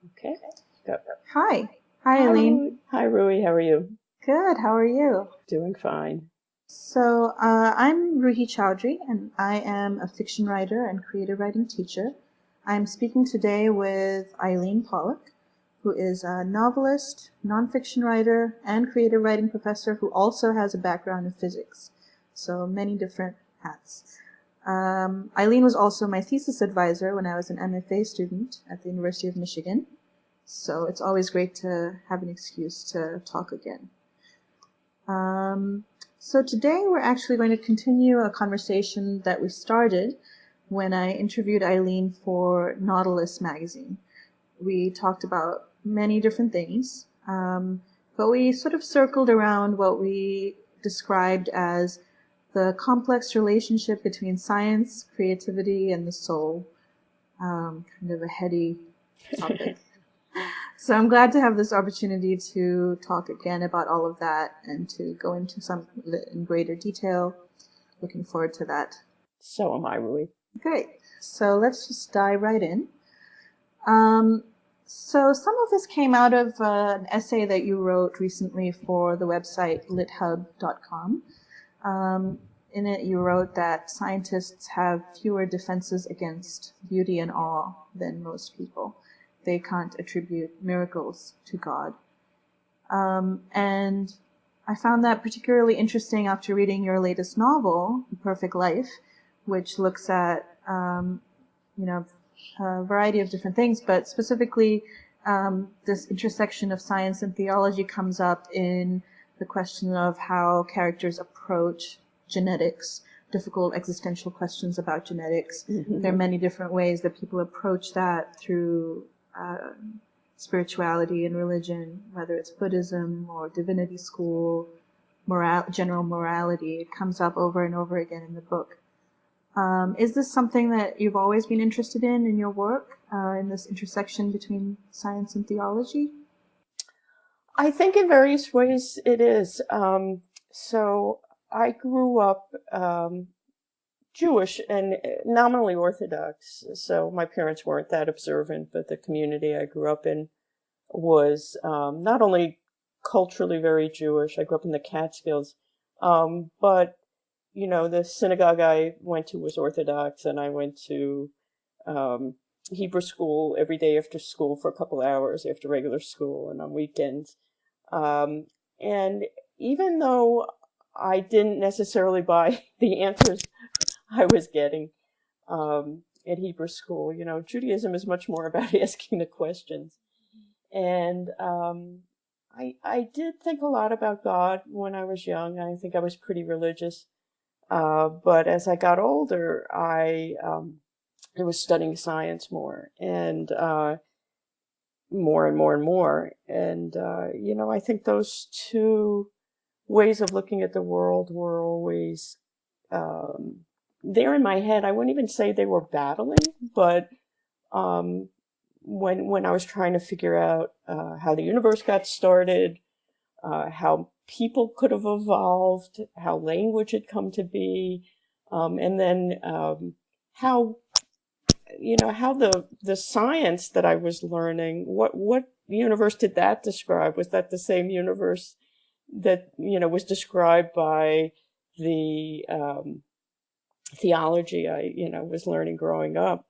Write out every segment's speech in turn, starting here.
Okay. Go. Hi. Hi, Eileen. Hi, Rui. How are you? Good. How are you? Doing fine. I'm Roohi Choudhry, and I am a fiction writer and creative writing teacher. I'm speaking today with Eileen Pollack, who is a novelist, nonfiction writer, and creative writing professor who also has a background in physics. So many different hats. Eileen was also my thesis advisor when I was an MFA student at the University of Michigan. So it's always great to have an excuse to talk again. So today we're actually going to continue a conversation that we started when I interviewed Eileen for Nautilus magazine. We talked about many different things, but we sort of circled around what we described as the complex relationship between science, creativity, and the soul. Kind of a heady topic. So I'm glad to have this opportunity to talk again about all of that and to go into some of it in greater detail. Looking forward to that. So am I, Rui. Great. So let's just dive right in. So some of this came out of an essay that you wrote recently for the website lithub.com. In it, you wrote that scientists have fewer defenses against beauty and awe than most people. They can't attribute miracles to God. And I found that particularly interesting after reading your latest novel, The Perfect Life, which looks at, a variety of different things, but specifically this intersection of science and theology comes up in the question of how characters approach genetics, difficult existential questions about genetics. Mm-hmm. There are many different ways that people approach that through spirituality and religion, whether it's Buddhism or divinity school, general morality. It comes up over and over again in the book. Is this something that you've always been interested in your work, in this intersection between science and theology? I think in various ways it is. So I grew up Jewish and nominally Orthodox. So my parents weren't that observant, but the community I grew up in was not only culturally very Jewish. I grew up in the Catskills, but the synagogue I went to was Orthodox, and I went to Hebrew school every day after school for a couple hours after regular school and on weekends. And even though I didn't necessarily buy the answers I was getting at Hebrew school, Judaism is much more about asking the questions. And I did think a lot about God when I was young. I think I was pretty religious. But as I got older, I was studying science more and more and more and more. And, I think those two ways of looking at the world were always there in my head. I wouldn't even say they were battling, but when I was trying to figure out how the universe got started, how people could have evolved, how language had come to be, and then how how the science that I was learning, what universe did that describe? Was that the same universe that was described by the theology I was learning growing up?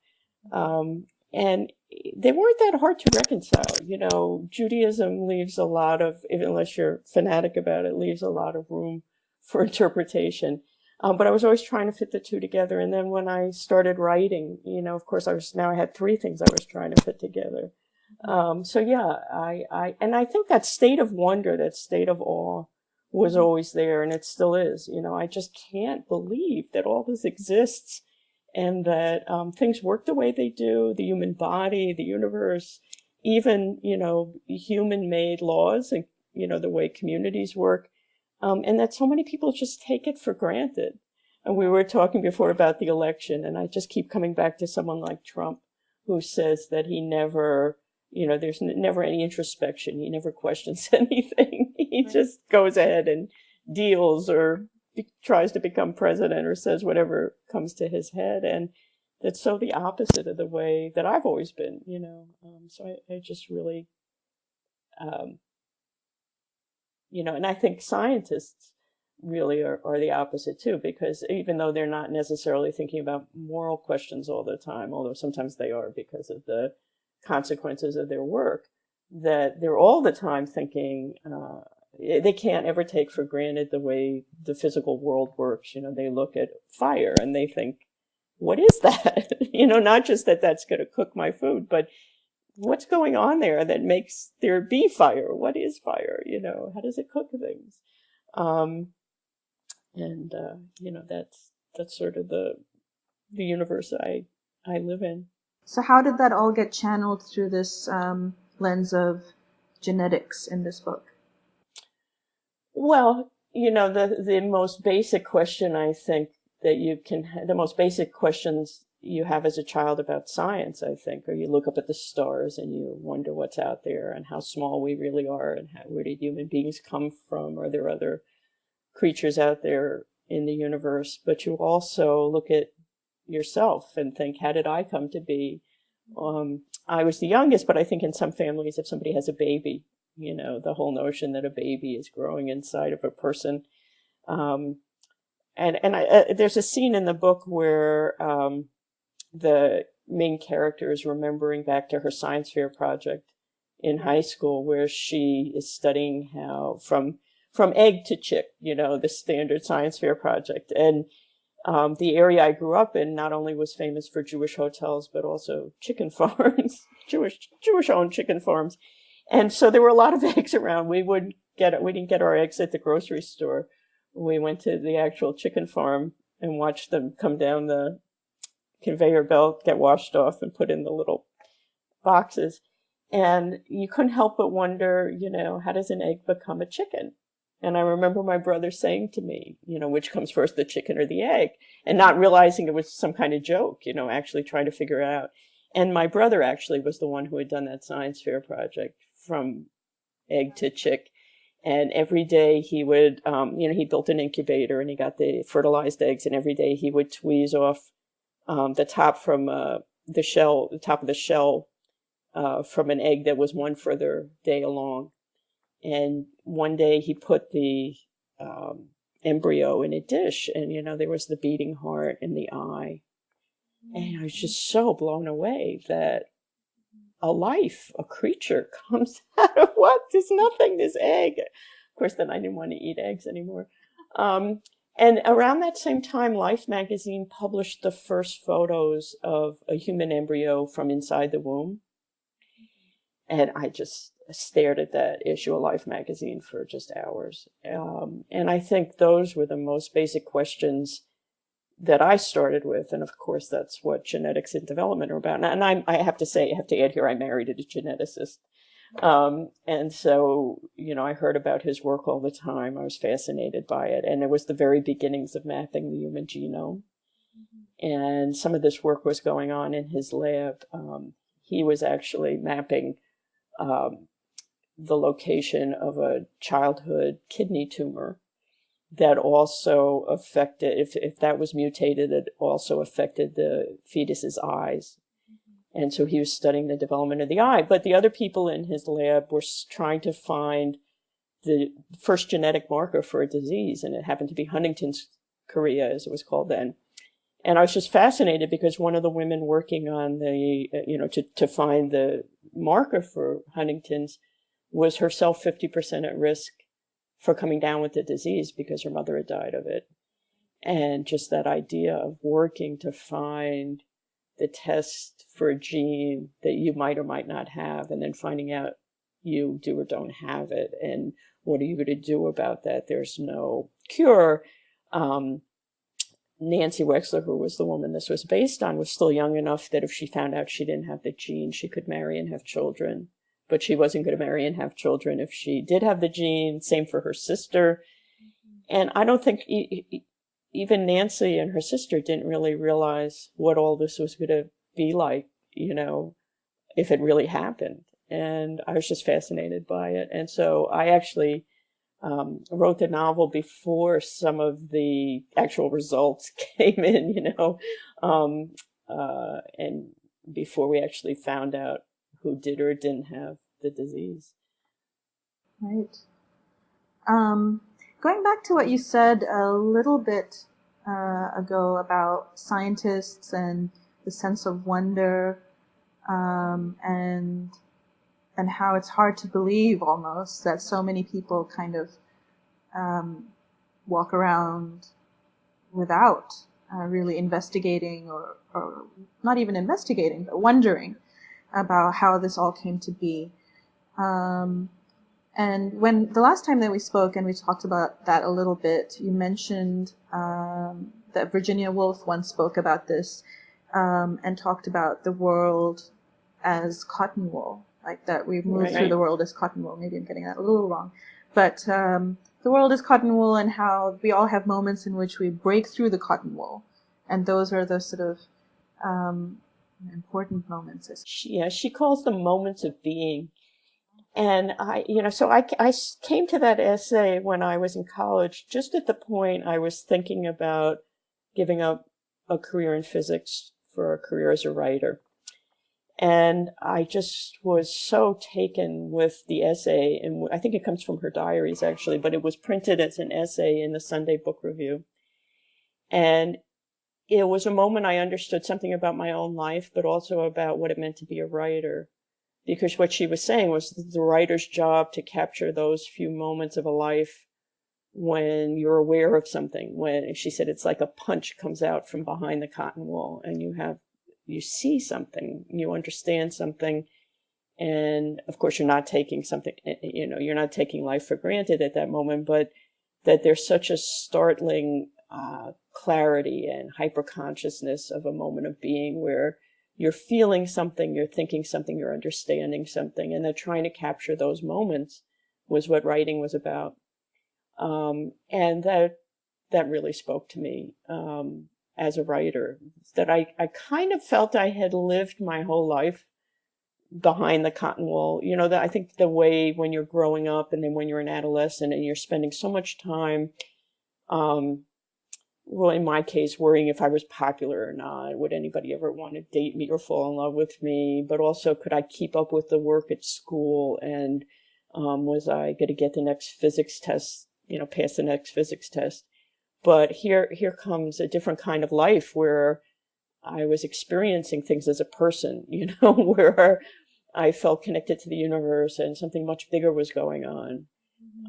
And they weren't that hard to reconcile. Judaism leaves a lot of, unless you're fanatic about it, leaves a lot of room for interpretation. But I was always trying to fit the two together. And then when I started writing, of course, I had three things I was trying to fit together. So yeah, I think that state of wonder, that state of awe was always there, and it still is. I just can't believe that all this exists and that things work the way they do, the human body, the universe, even, human-made laws and, the way communities work, and that so many people just take it for granted. And we were talking before about the election, and I just keep coming back to someone like Trump, who says that he never, there's never any introspection. He never questions anything. He just goes ahead and deals or tries to become president or says whatever comes to his head. And that's so the opposite of the way that I've always been, you know. So I just really, um, you know, and I think scientists really are the opposite too, because even though they're not necessarily thinking about moral questions all the time, although sometimes they are because of the consequences of their work, that they're all the time thinking, they can't ever take for granted the way the physical world works. You know, they look at fire and they think, what is that? You know, not just that that's going to cook my food, but what's going on there that makes there be fire? What is fire? You know, how does it cook things? Um, and you know, that's sort of the universe I live in. So how did that all get channeled through this lens of genetics in this book? Well, you know, the most basic question I think that you can, the most basic questions you have as a child about science, I think, or you look up at the stars and you wonder what's out there and how small we really are and where did human beings come from? Are there other creatures out there in the universe? But you also look at yourself and think, how did I come to be? I was the youngest, but I think in some families, if somebody has a baby, you know, the whole notion that a baby is growing inside of a person. Um, there's a scene in the book where the main character is remembering back to her science fair project in high school, where she is studying how from egg to chick, you know, the standard science fair project. And the area I grew up in not only was famous for Jewish hotels, but also chicken farms, Jewish-owned chicken farms. And so there were a lot of eggs around. We didn't get our eggs at the grocery store. We went to the actual chicken farm and watched them come down the conveyor belt, get washed off, and put in the little boxes. And you couldn't help but wonder, you know, how does an egg become a chicken? And I remember my brother saying to me, you know, which comes first, the chicken or the egg? And not realizing it was some kind of joke, you know, actually trying to figure it out. And my brother actually was the one who had done that science fair project from egg to chick. And every day he would, you know, he built an incubator and he got the fertilized eggs. And every day he would tweeze off the top from the shell, the top of the shell from an egg that was one further day along. And one day he put the embryo in a dish, and you know, there was the beating heart and the eye. And I was just so blown away that a life, a creature comes out of what? There's nothing, this egg. Of course, then I didn't want to eat eggs anymore. And around that same time, Life magazine published the first photos of a human embryo from inside the womb. And I just stared at that issue of Life magazine for just hours. And I think those were the most basic questions that I started with. And of course, that's what genetics and development are about. And I have to say, I have to add here, I married a geneticist. And so, you know, I heard about his work all the time. I was fascinated by it. And it was the very beginnings of mapping the human genome. And some of this work was going on in his lab. He was actually mapping the location of a childhood kidney tumor that also affected, if that was mutated, it also affected the fetus's eyes. And so he was studying the development of the eye. But the other people in his lab were trying to find the first genetic marker for a disease, and it happened to be Huntington's chorea, as it was called then. And I was just fascinated because one of the women working on the, you know, to find the marker for Huntington's was herself 50% at risk for coming down with the disease because her mother had died of it. And just that idea of working to find the test for a gene that you might or might not have, and then finding out you do or don't have it, and what are you going to do about that? There's no cure. Nancy Wexler, who was the woman this was based on, was still young enough that if she found out she didn't have the gene, she could marry and have children. But she wasn't going to marry and have children if she did have the gene. Same for her sister. And I don't think even Nancy and her sister didn't really realize what all this was going to be like, you know, if it really happened. And I was just fascinated by it. And so I actually wrote the novel before some of the actual results came in, you know. and before we actually found out who did or didn't have the disease. Right. Going back to what you said a little bit ago about scientists and the sense of wonder, and how it's hard to believe almost that so many people kind of walk around without really investigating or not even investigating, but wondering about how this all came to be. And when the last time that we spoke and we talked about that a little bit, you mentioned that Virginia Woolf once spoke about this and talked about the world as cotton wool, like that we've moved through the world as cotton wool. Maybe I'm getting that a little wrong. But the world is cotton wool, and how we all have moments in which we break through the cotton wool. And those are the sort of important moments. She calls them moments of being. And I came to that essay when I was in college, just at the point I was thinking about giving up a career in physics for a career as a writer. And I just was so taken with the essay, and I think it comes from her diaries actually, but it was printed as an essay in the Sunday Book Review. And it was a moment I understood something about my own life, but also about what it meant to be a writer. Because what she was saying was the writer's job to capture those few moments of a life when you're aware of something. When she said it's like a punch comes out from behind the cotton wool, and you see something, you understand something, and of course you're not taking something, you're not taking life for granted at that moment, but that there's such a startling clarity and hyper-consciousness of a moment of being where you're feeling something, you're thinking something, you're understanding something, and that trying to capture those moments was what writing was about. And that really spoke to me as a writer, that I kind of felt I had lived my whole life behind the cotton wool. That I think the way when you're growing up and then when you're an adolescent and you're spending so much time, well, in my case, worrying if I was popular or not, would anybody ever want to date me or fall in love with me, but also could I keep up with the work at school, and was I going to get the next physics test, pass the next physics test. But here comes a different kind of life where I was experiencing things as a person, where I felt connected to the universe and something much bigger was going on.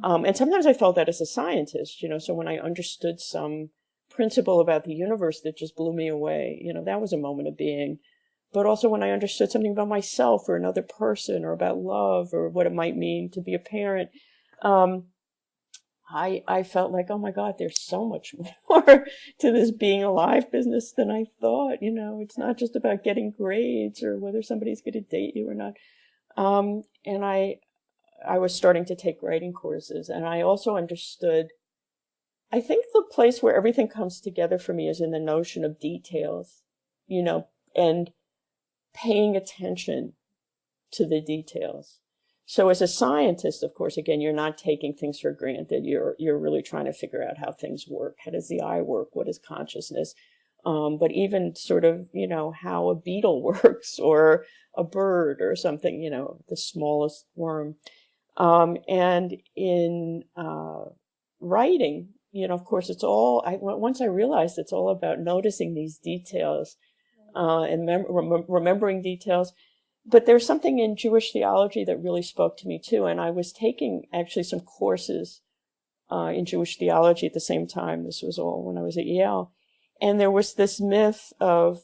And sometimes I felt that as a scientist, so when I understood some principle about the universe that just blew me away, that was a moment of being. But also when I understood something about myself or another person or about love or what it might mean to be a parent, I felt like, oh my God, there's so much more to this being alive business than I thought. It's not just about getting grades or whether somebody's going to date you or not. And I was starting to take writing courses, and I also understood, I think the place where everything comes together for me is in the notion of details, and paying attention to the details. So as a scientist, of course, again, you're not taking things for granted. You're really trying to figure out how things work. How does the eye work? What is consciousness? But even sort of, how a beetle works or a bird or something, the smallest worm. And in writing, of course, it's all, once I realized it's all about noticing these details and remembering details. But there's something in Jewish theology that really spoke to me too. And I was taking actually some courses in Jewish theology at the same time. This was all when I was at Yale. And there was this myth of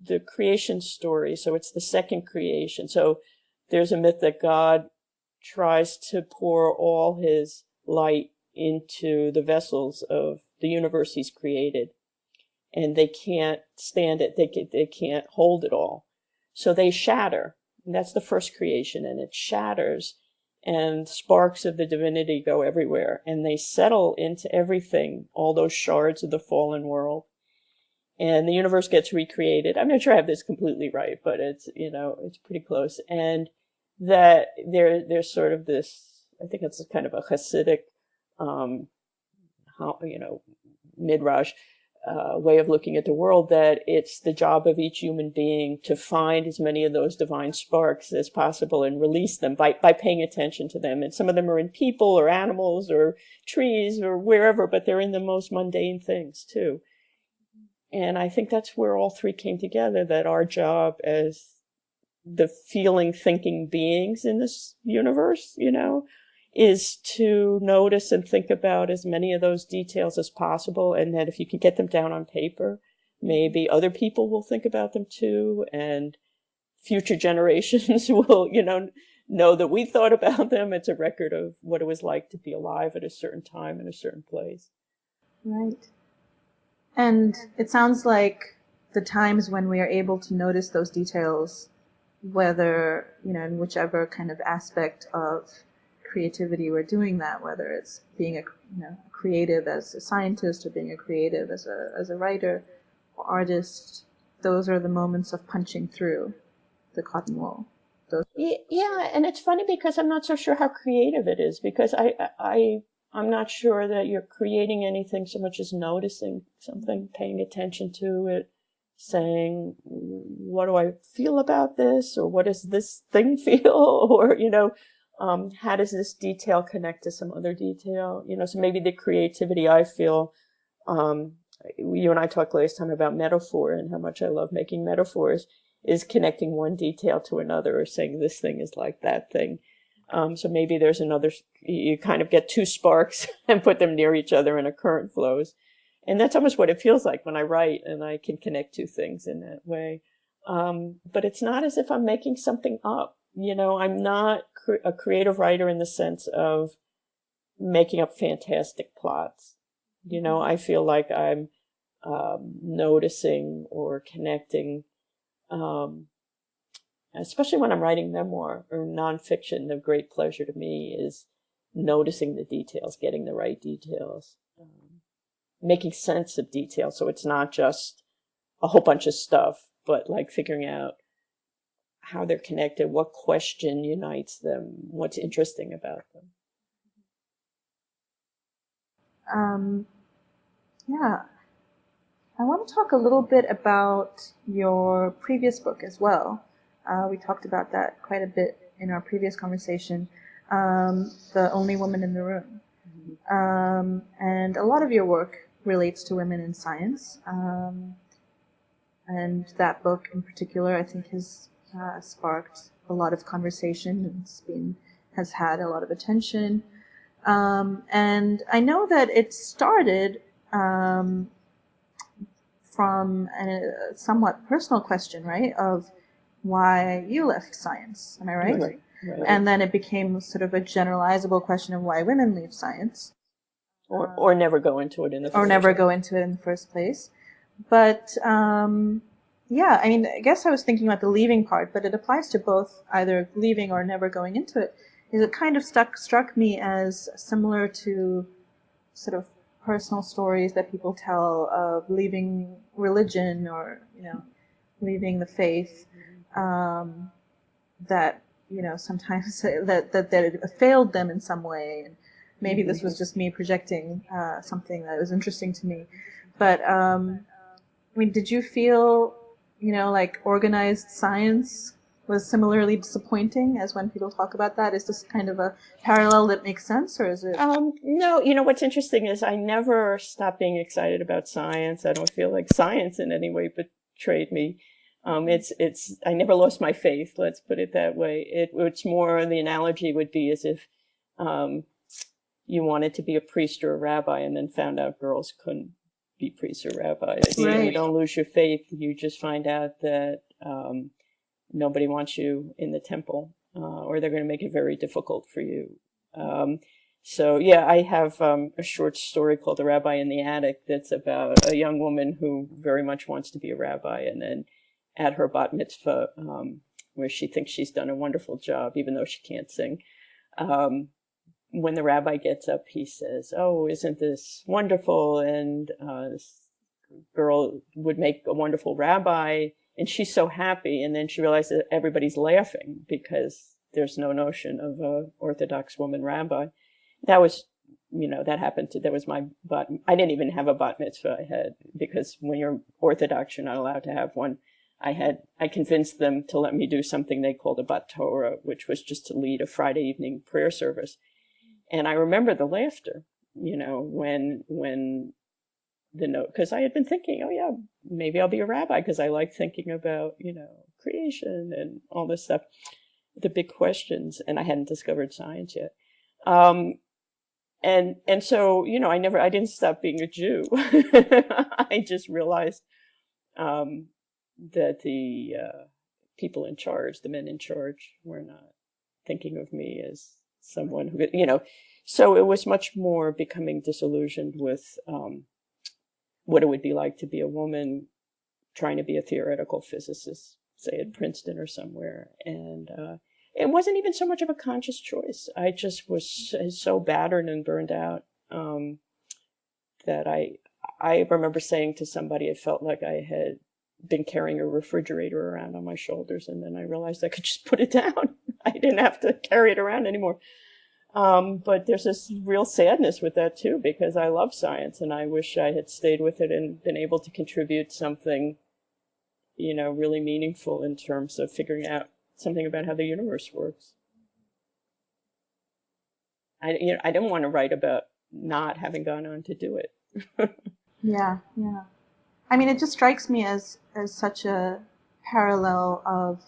the creation story. So it's the second creation. So there's a myth that God tries to pour all his light into the vessels of the universe he's created. And they can't stand it. They can't hold it all. So they shatter. And that's the first creation. And it shatters. And sparks of the divinity go everywhere. And they settle into everything, all those shards of the fallen world. And the universe gets recreated. I'm not sure I have this completely right, but it's, it's pretty close. And that there's sort of this, I think it's kind of a Hasidic, midrash, way of looking at the world, that it's the job of each human being to find as many of those divine sparks as possible and release them by paying attention to them. And some of them are in people or animals or trees or wherever, but they're in the most mundane things too. And I think that's where all three came together, that our job as the feeling, thinking beings in this universe, is to notice and think about as many of those details as possible. And that if you can get them down on paper, maybe other people will think about them too. And future generations will, know that we thought about them. It's a record of what it was like to be alive at a certain time in a certain place. Right. And it sounds like the times when we are able to notice those details, whether, in whichever kind of aspect of creativity we're doing that, whether it's being a creative as a scientist or being a creative as a writer or artist, those are the moments of punching through the cotton wool. Yeah, and it's funny because I'm not so sure how creative it is, because I'm not sure that you're creating anything so much as noticing something, paying attention to it, saying, what do I feel about this? Or what does this thing feel? Or, how does this detail connect to some other detail? So maybe the creativity I feel, you and I talked last time about metaphor and how much I love making metaphors, is connecting one detail to another, or saying this thing is like that thing. So maybe there's another, you kind of get two sparks and put them near each other and a current flows. And that's almost what it feels like when I write, and I can connect two things in that way. But it's not as if I'm making something up. I'm not a creative writer in the sense of making up fantastic plots. I feel like I'm noticing or connecting, especially when I'm writing memoir or nonfiction. The great pleasure to me is noticing the details, getting the right details, making sense of details. So it's not just a whole bunch of stuff, but like figuring out how they're connected, what question unites them, what's interesting about them. Yeah. I want to talk a little bit about your previous book as well. We talked about that quite a bit in our previous conversation, The Only Woman in the Room. And a lot of your work relates to women in science. And that book in particular, I think, has sparked a lot of conversation and has had a lot of attention. And I know that it started from a somewhat personal question, right, of why you left science. Am I right? Right. And then it became sort of a generalizable question of why women leave science. Or never go into it in the first place. Or never go into it in the first place. But, yeah, I mean, I guess I was thinking about the leaving part, but it applies to both either leaving or never going into it. It kind of struck me as similar to sort of personal stories that people tell of leaving religion or, leaving the faith, that, sometimes that it failed them in some way. And maybe this was just me projecting something that was interesting to me. But, I mean, did you feel, like organized science was similarly disappointing as when people talk about that? Is this kind of a parallel that makes sense, or is it? No, what's interesting is I never stopped being excited about science. I don't feel like science in any way betrayed me. I never lost my faith, let's put it that way. It's more, the analogy would be as if, you wanted to be a priest or a rabbi and then found out girls couldn't be priests or rabbis. Right. You don't lose your faith. You just find out that, nobody wants you in the temple, or they're going to make it very difficult for you. So yeah, I have a short story called The Rabbi in the Attic that's about a young woman who very much wants to be a rabbi, and then at her bat mitzvah, where she thinks she's done a wonderful job, even though she can't sing, when the rabbi gets up, he says, "Oh, isn't this wonderful? And this girl would make a wonderful rabbi." And she's so happy. And then she realizes that everybody's laughing because there's no notion of an Orthodox woman rabbi. That was that happened that was my I didn't even have a bat mitzvah. I had, because when you're Orthodox, you're not allowed to have one. I convinced them to let me do something they called a bat Torah, which was just to lead a Friday evening prayer service. And I remember the laughter, when the note, because I had been thinking, oh yeah, maybe I'll be a rabbi, because I like thinking about, creation and all this stuff, the big questions, and I hadn't discovered science yet. And so, I didn't stop being a Jew. I just realized that the people in charge, the men in charge, were not thinking of me as someone who, so it was much more becoming disillusioned with what it would be like to be a woman trying to be a theoretical physicist, say at Princeton or somewhere. And it wasn't even so much of a conscious choice. I just was so battered and burned out that I remember saying to somebody, it felt like I had been carrying a refrigerator around on my shoulders, and then I realized I could just put it down. I didn't have to carry it around anymore. But there's this real sadness with that too, because I love science and I wish I had stayed with it and been able to contribute something, really meaningful in terms of figuring out something about how the universe works. I didn't want to write about not having gone on to do it. Yeah. I mean, it just strikes me as such a parallel of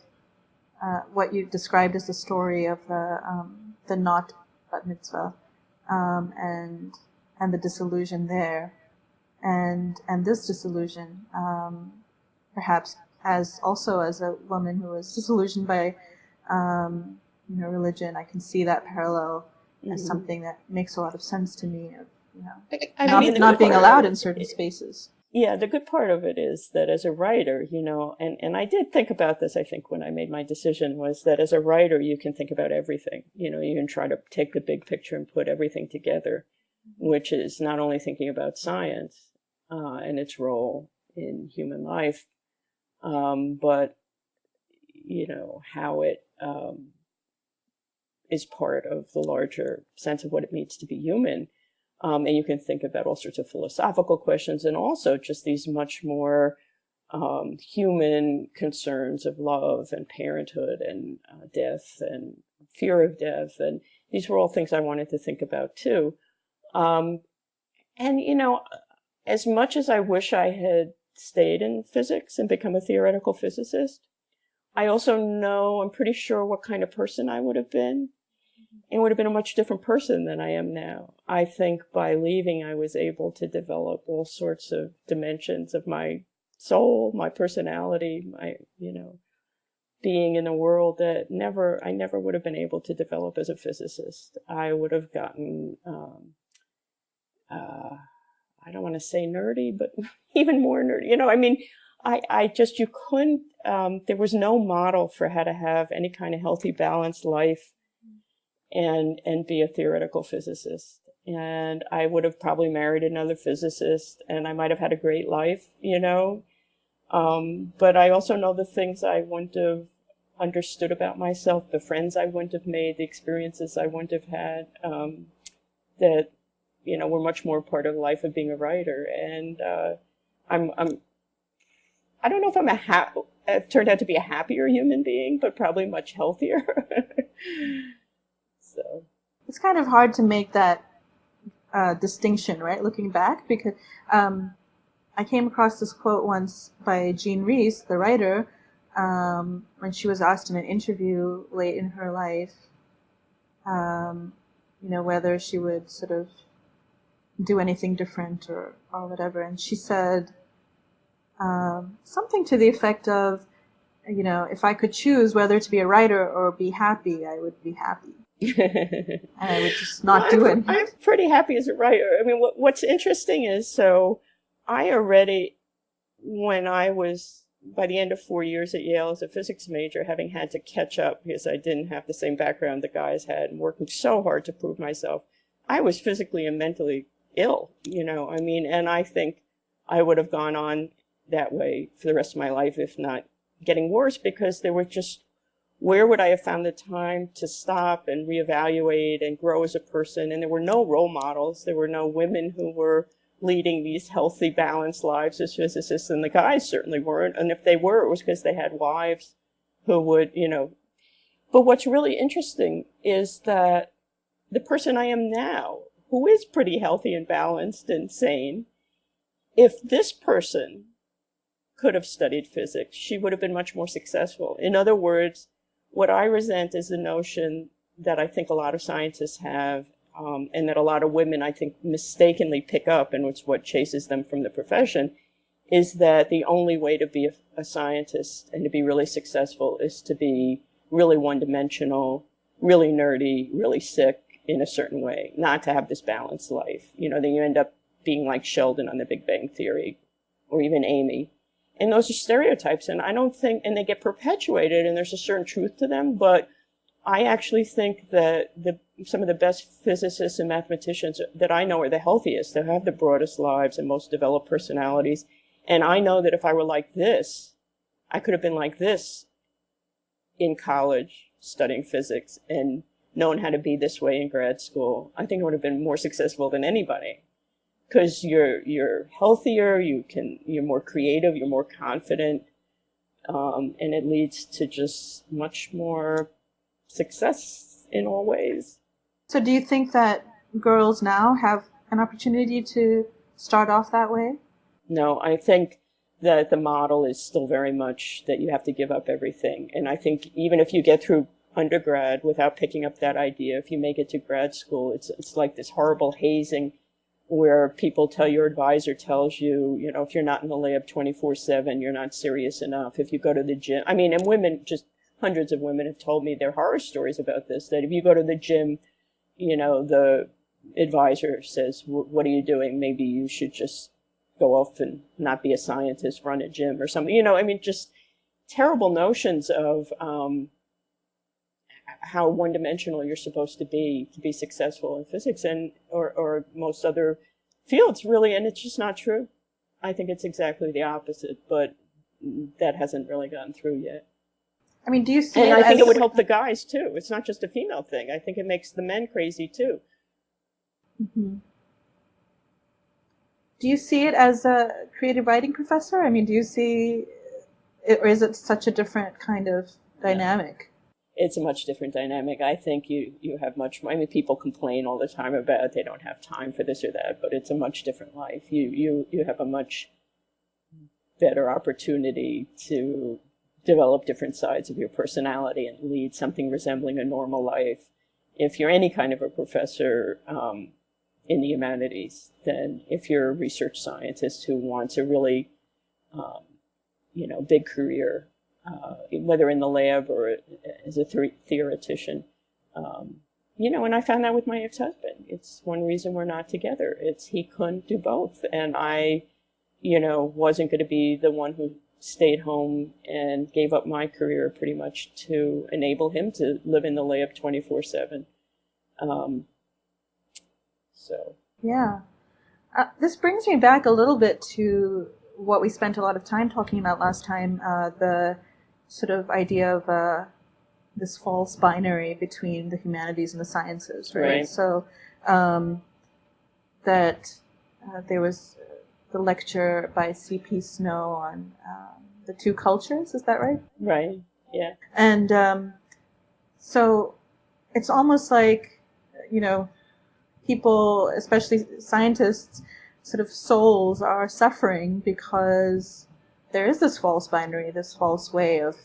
what you described as the story of the not bat mitzvah, and the disillusion there, and this disillusion, perhaps as a woman who was disillusioned by religion. I can see that parallel as something that makes a lot of sense to me. Of not being allowed in certain spaces. Yeah, the good part of it is that as a writer, and I did think about this, I think, when I made my decision, was that as a writer, you can think about everything. You can try to take the big picture and put everything together, which is not only thinking about science and its role in human life, but, how it is part of the larger sense of what it means to be human. And you can think about all sorts of philosophical questions, and also just these much more human concerns of love and parenthood and death and fear of death. And these were all things I wanted to think about too. And, as much as I wish I had stayed in physics and become a theoretical physicist, I also know, I'm pretty sure what kind of person I would have been. And would have been a much different person than I am now. I think by leaving, I was able to develop all sorts of dimensions of my soul, my personality, my, being in the world that I never would have been able to develop as a physicist. I would have gotten, I don't want to say nerdy, but even more nerdy. You couldn't, there was no model for how to have any kind of healthy, balanced life and be a theoretical physicist. And I would have probably married another physicist, and I might have had a great life, but I also know the things I wouldn't have understood about myself, the friends I wouldn't have made, the experiences I wouldn't have had, that, were much more part of the life of being a writer. And I don't know if I've turned out to be a happier human being, but probably much healthier. So it's kind of hard to make that distinction, right? Looking back, because I came across this quote once by Jean Rhys, the writer, when she was asked in an interview late in her life, whether she would sort of do anything different or whatever, and she said something to the effect of, if I could choose whether to be a writer or be happy, I would be happy. And I would just not do it. I'm pretty happy as a writer. I mean, what's interesting is, so I already, when I was, by the end of 4 years at Yale as a physics major, having had to catch up because I didn't have the same background the guys had, and working so hard to prove myself, I was physically and mentally ill, and I think I would have gone on that way for the rest of my life, if not getting worse, because there were just where would I have found the time to stop and reevaluate and grow as a person? And there were no role models. There were no women who were leading these healthy, balanced lives as physicists, and the guys certainly weren't. And if they were, it was because they had wives who would, But what's really interesting is that the person I am now, who is pretty healthy and balanced and sane, if this person could have studied physics, she would have been much more successful. In other words, what I resent is the notion that I think a lot of scientists have, and that a lot of women, I think, mistakenly pick up, and it's what chases them from the profession, is that the only way to be a scientist and to be really successful is to be really one-dimensional, really nerdy, really sick in a certain way, not to have this balanced life. Then you end up being like Sheldon on The Big Bang Theory, or even Amy. And those are stereotypes, and I don't think, and they get perpetuated, and there's a certain truth to them, but I actually think that some of the best physicists and mathematicians that I know are the healthiest. They have the broadest lives and most developed personalities. And I know that if I were like this, I could have been like this in college studying physics and known how to be this way in grad school. I think I would have been more successful than anybody. Because you're healthier, you're more creative, you're more confident, and it leads to just much more success in all ways. So do you think that girls now have an opportunity to start off that way? No, I think that the model is still very much that you have to give up everything. And I think even if you get through undergrad without picking up that idea, if you make it to grad school, it's like this horrible hazing where people tell your advisor tells you, if you're not in the lab 24/7, you're not serious enough. If you go to the gym, and women, just hundreds of women have told me their horror stories about this, that if you go to the gym, the advisor says, what are you doing? Maybe you should just go off and not be a scientist, run a gym or something. Just terrible notions of how one-dimensional you're supposed to be successful in physics and or most other fields, really, and it's just not true. I think it's exactly the opposite, but that hasn't really gotten through yet. Do you see and it I think as... it would help the guys, too. It's not just a female thing. I think it makes the men crazy, too. Mm-hmm. Do you see it as a creative writing professor? Do you see it, or is it such a different kind of dynamic? It's a much different dynamic. I think you have much more. People complain all the time about they don't have time for this or that, but it's a much different life. You have a much better opportunity to develop different sides of your personality and lead something resembling a normal life if you're any kind of a professor in the humanities than if you're a research scientist who wants a really big career. Whether in the lab or as a theoretician. And I found that with my ex-husband. It's one reason we're not together. He couldn't do both. And I, wasn't going to be the one who stayed home and gave up my career pretty much to enable him to live in the lab 24/7. Yeah. This brings me back a little bit to what we spent a lot of time talking about last time, the sort of idea of this false binary between the humanities and the sciences, right? So that there was the lecture by C.P. Snow on the two cultures, is that right? Right, yeah. And so it's almost like, people, especially scientists, sort of souls are suffering because there is this false binary, this false way of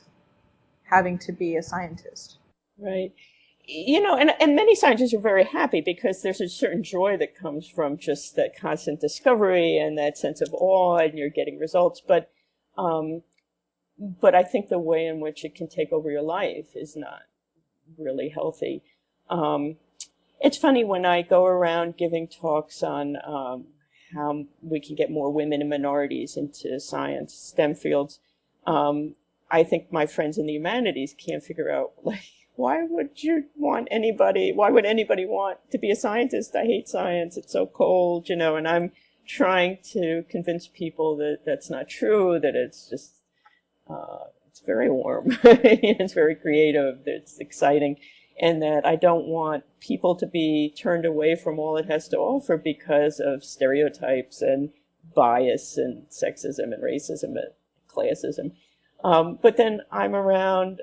having to be a scientist. Right. And many scientists are very happy because there's a certain joy that comes from just that constant discovery and that sense of awe, and you're getting results. But I think the way in which it can take over your life is not really healthy. It's funny when I go around giving talks on how we can get more women and minorities into science, STEM fields. I think my friends in the humanities can't figure out, why would anybody want to be a scientist? I hate science. It's so cold, and I'm trying to convince people that that's not true, that it's just, it's it's very warm. It's very creative. It's exciting. And that I don't want people to be turned away from all it has to offer because of stereotypes and bias and sexism and racism and classism. But then I'm around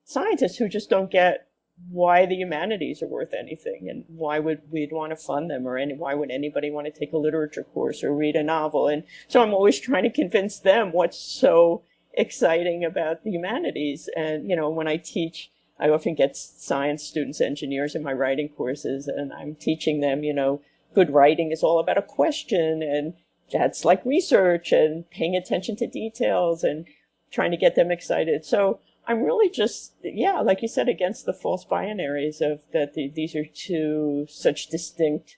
scientists who just don't get why the humanities are worth anything, and why would we'd want to fund them, or why would anybody want to take a literature course or read a novel. And so I'm always trying to convince them what's so exciting about the humanities. And when I teach, I often get science students, engineers in my writing courses, and I'm teaching them, good writing is all about a question, and that's like research and paying attention to details and trying to get them excited. So I'm really just, like you said, against the false binaries of that these are two such distinct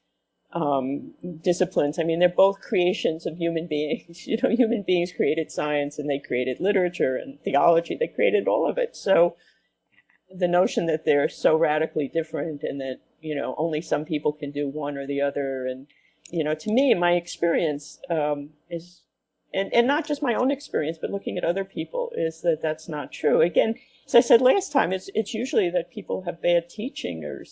disciplines. I mean, they're both creations of human beings. Human beings created science, and they created literature and theology. They created all of it. So the notion that they're so radically different, and that, only some people can do one or the other. And, to me, my experience is, and not just my own experience, but looking at other people, is that that's not true. Again, as I said last time, it's usually that people have bad teaching or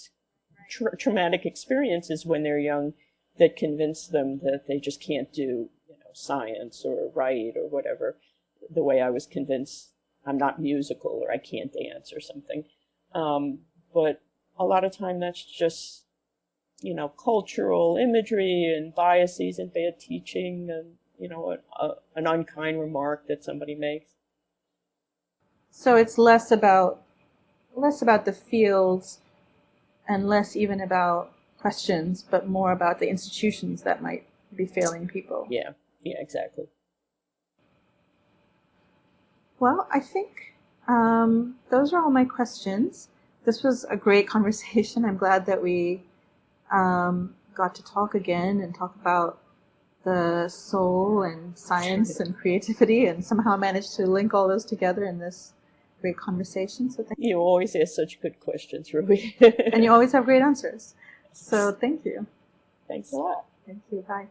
traumatic experiences when they're young that convince them that they just can't do, science or write or whatever, the way I was convinced I'm not musical or I can't dance or something. But a lot of time that's just, cultural imagery and biases and bad teaching and, an unkind remark that somebody makes. So it's less about the fields and less even about questions, but more about the institutions that might be failing people. Yeah, exactly. Well, I think those are all my questions. This was a great conversation. I'm glad that we got to talk again and talk about the soul and science and creativity, and somehow managed to link all those together in this great conversation. So thank you. You always ask such good questions, Roohi. And you always have great answers. So thank you. Thanks a lot. Thank you. Bye.